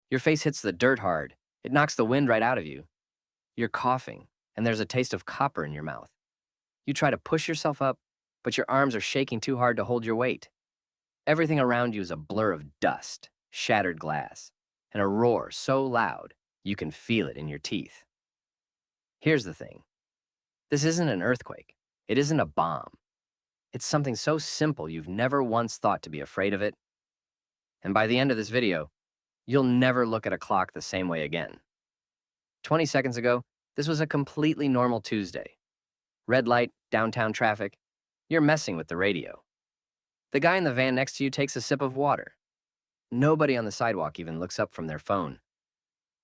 Your face hits the dirt hard. It knocks the wind right out of you. You're coughing, and there's a taste of copper in your mouth. You try to push yourself up, but your arms are shaking too hard to hold your weight. Everything around you is a blur of dust, shattered glass, and a roar so loud you can feel it in your teeth. Here's the thing. This isn't an earthquake. It isn't a bomb. It's something so simple you've never once thought to be afraid of it. And by the end of this video, you'll never look at a clock the same way again. 20 seconds ago, this was a completely normal Tuesday. Red light, downtown traffic. You're messing with the radio. The guy in the van next to you takes a sip of water. Nobody on the sidewalk even looks up from their phone.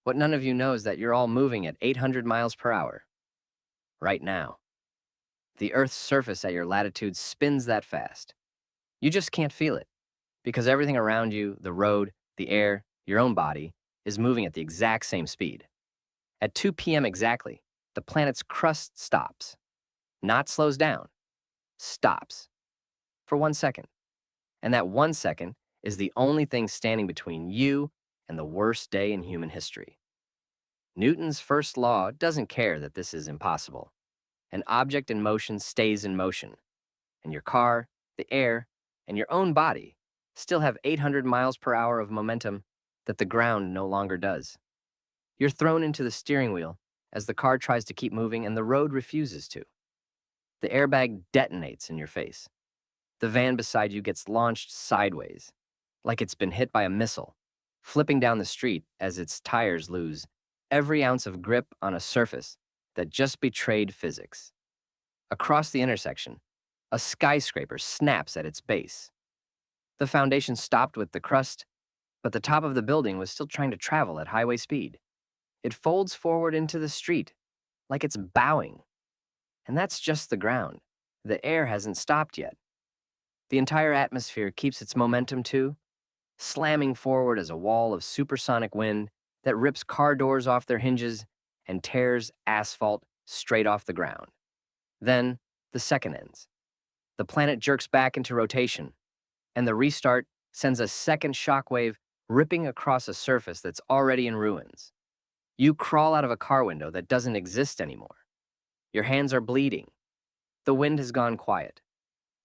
What none of you know is that you're all moving at 800 miles per hour. Right now. The Earth's surface at your latitude spins that fast. You just can't feel it, because everything around you, the road, the air, your own body, is moving at the exact same speed. At 2 p.m. exactly, the planet's crust stops. Not slows down, stops. For 1 second. And that 1 second is the only thing standing between you and the worst day in human history. Newton's first law doesn't care that this is impossible. An object in motion stays in motion, and your car, the air, and your own body still have 800 miles per hour of momentum that the ground no longer does. You're thrown into the steering wheel as the car tries to keep moving and the road refuses to. The airbag detonates in your face. The van beside you gets launched sideways, like it's been hit by a missile, flipping down the street as its tires lose every ounce of grip on a surface that just betrayed physics. Across the intersection, a skyscraper snaps at its base. The foundation stopped with the crust, but the top of the building was still trying to travel at highway speed. It folds forward into the street, like it's bowing. And that's just the ground. The air hasn't stopped yet. The entire atmosphere keeps its momentum too, slamming forward as a wall of supersonic wind that rips car doors off their hinges and tears asphalt straight off the ground. Then, the second ends. The planet jerks back into rotation, and the restart sends a second shockwave ripping across a surface that's already in ruins. You crawl out of a car window that doesn't exist anymore. Your hands are bleeding. The wind has gone quiet,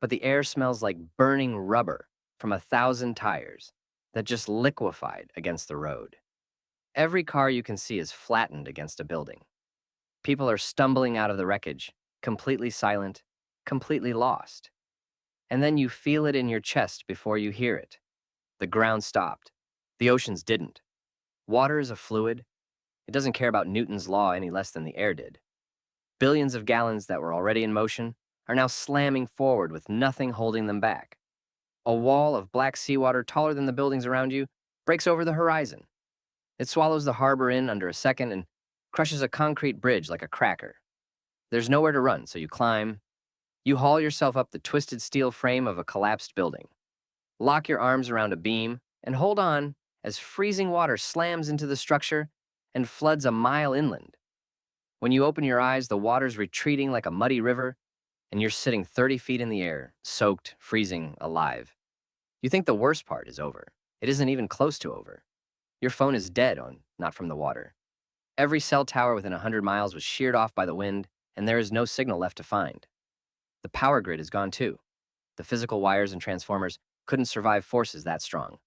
but the air smells like burning rubber from 1,000 tires that just liquefied against the road. Every car you can see is flattened against a building. People are stumbling out of the wreckage, completely silent, completely lost. And then you feel it in your chest before you hear it. The ground stopped. The oceans didn't. Water is a fluid. It doesn't care about Newton's law any less than the air did. Billions of gallons that were already in motion are now slamming forward with nothing holding them back. A wall of black seawater taller than the buildings around you breaks over the horizon. It swallows the harbor in under a second and crushes a concrete bridge like a cracker. There's nowhere to run, so you climb. You haul yourself up the twisted steel frame of a collapsed building. Lock your arms around a beam and hold on as freezing water slams into the structure and floods a mile inland. When you open your eyes, the water's retreating like a muddy river, and you're sitting 30 feet in the air, soaked, freezing, alive. You think the worst part is over. It isn't even close to over. Your phone is dead not from the water. Every cell tower within 100 miles was sheared off by the wind, and there is no signal left to find. The power grid is gone too. The physical wires and transformers couldn't survive forces that strong.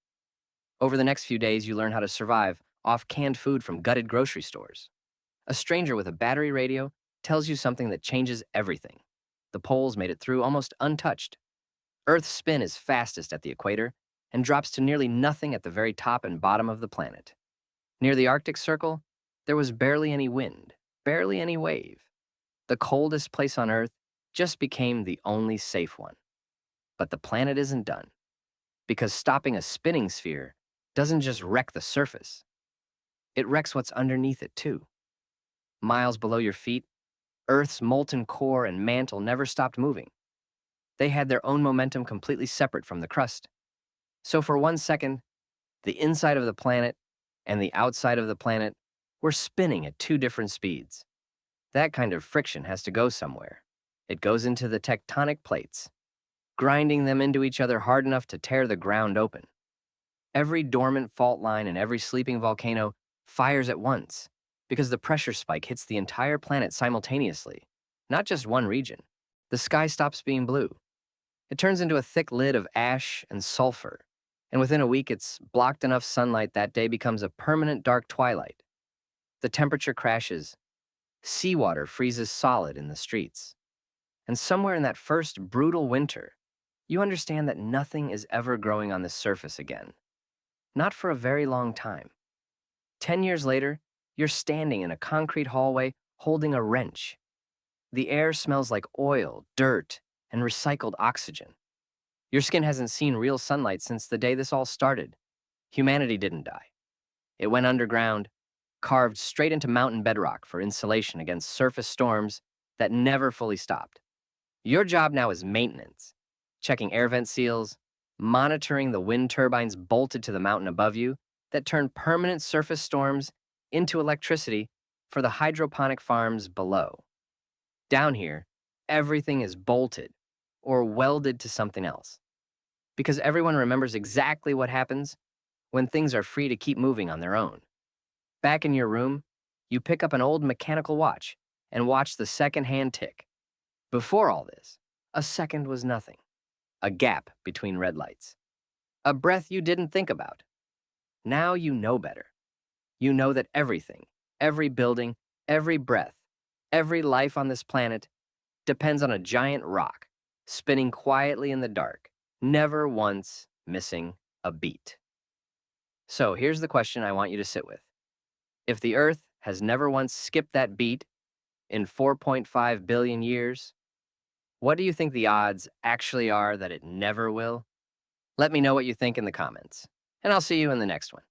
Over the next few days, you learn how to survive off canned food from gutted grocery stores. A stranger with a battery radio tells you something that changes everything. The poles made it through almost untouched. Earth's spin is fastest at the equator and drops to nearly nothing at the very top and bottom of the planet. Near the Arctic Circle, there was barely any wind, barely any wave. The coldest place on Earth just became the only safe one. But the planet isn't done, because stopping a spinning sphere doesn't just wreck the surface. It wrecks what's underneath it too. Miles below your feet, Earth's molten core and mantle never stopped moving. They had their own momentum completely separate from the crust. So for 1 second, the inside of the planet and the outside of the planet were spinning at two different speeds. That kind of friction has to go somewhere. It goes into the tectonic plates, grinding them into each other hard enough to tear the ground open. Every dormant fault line and every sleeping volcano fires at once because the pressure spike hits the entire planet simultaneously, not just one region. The sky stops being blue. It turns into a thick lid of ash and sulfur, and within a week it's blocked enough sunlight that day becomes a permanent dark twilight. The temperature crashes, seawater freezes solid in the streets. And somewhere in that first brutal winter, you understand that nothing is ever growing on this surface again. Not for a very long time. 10 years later, you're standing in a concrete hallway holding a wrench. The air smells like oil, dirt, and recycled oxygen. Your skin hasn't seen real sunlight since the day this all started. Humanity didn't die. It went underground, carved straight into mountain bedrock for insulation against surface storms that never fully stopped. Your job now is maintenance, checking air vent seals, monitoring the wind turbines bolted to the mountain above you that turn permanent surface storms into electricity for the hydroponic farms below. Down here, everything is bolted or welded to something else because everyone remembers exactly what happens when things are free to keep moving on their own. Back in your room, you pick up an old mechanical watch and watch the second-hand tick. Before all this, a second was nothing, a gap between red lights, a breath you didn't think about. Now you know better. You know that everything, every building, every breath, every life on this planet depends on a giant rock spinning quietly in the dark, never once missing a beat. So here's the question I want you to sit with. If the Earth has never once skipped that beat in 4.5 billion years, what do you think the odds actually are that it never will? Let me know what you think in the comments, and I'll see you in the next one.